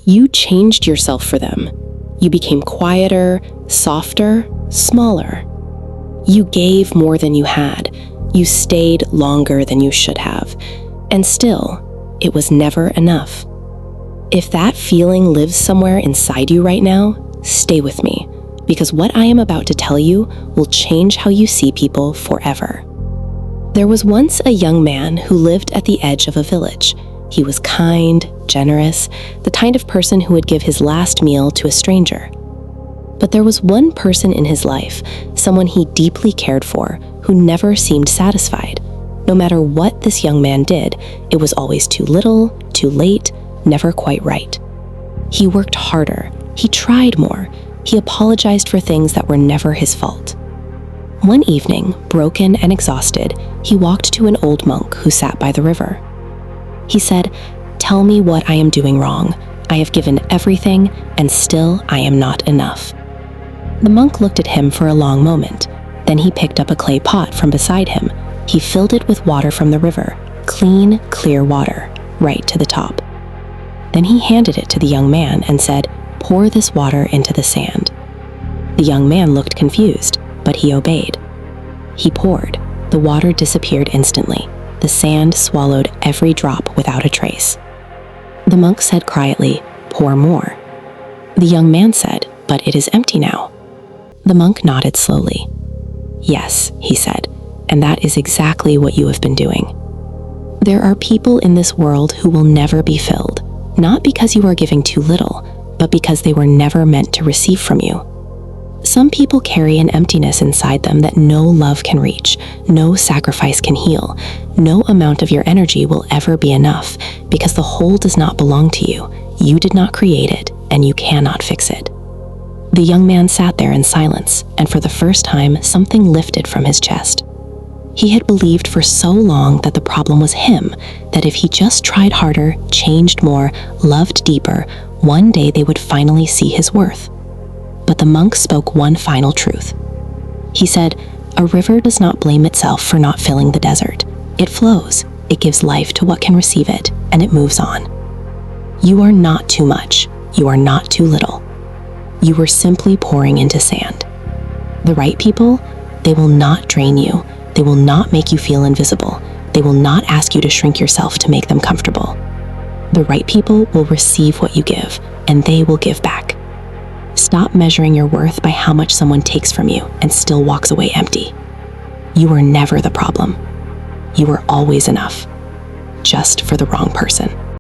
You changed yourself for them. You became quieter, softer, smaller. You gave more than you had. You stayed longer than you should have. And still, it was never enough. If that feeling lives somewhere inside you right now, stay with me, because what I am about to tell you will change how you see people forever. There was once a young man who lived at the edge of a village. He was kind, generous, the kind of person who would give his last meal to a stranger. But there was one person in his life, someone he deeply cared for, who never seemed satisfied. No matter what this young man did, it was always too little, too late, never quite right. He worked harder, he tried more, he apologized for things that were never his fault. One evening, broken and exhausted, he walked to an old monk who sat by the river. He said, "Tell me what I am doing wrong. I have given everything, and still I am not enough." The monk looked at him for a long moment. Then he picked up a clay pot from beside him. He filled it with water from the river, clean, clear water, right to the top. Then he handed it to the young man and said, "Pour this water into the sand." The young man looked confused, but he obeyed. He poured. The water disappeared instantly. The sand swallowed every drop without a trace. The monk said quietly, "Pour more." The young man said, "But it is empty now." The monk nodded slowly. "Yes," he said, "and that is exactly what you have been doing." There are people in this world who will never be filled, not because you are giving too little, but because they were never meant to receive from you. Some people carry an emptiness inside them that no love can reach, no sacrifice can heal, no amount of your energy will ever be enough, because the whole does not belong to you. You did not create it, and you cannot fix it. The young man sat there in silence, and for the first time, something lifted from his chest. He had believed for so long that the problem was him, that if he just tried harder, changed more, loved deeper, one day they would finally see his worth. But the monk spoke one final truth. He said, "A river does not blame itself for not filling the desert. It flows, it gives life to what can receive it, and it moves on. You are not too much, you are not too little. You were simply pouring into sand. The right people, they will not drain you. They will not make you feel invisible. They will not ask you to shrink yourself to make them comfortable. The right people will receive what you give, and they will give back. Stop measuring your worth by how much someone takes from you and still walks away empty. You are never the problem. You are always enough, just for the wrong person."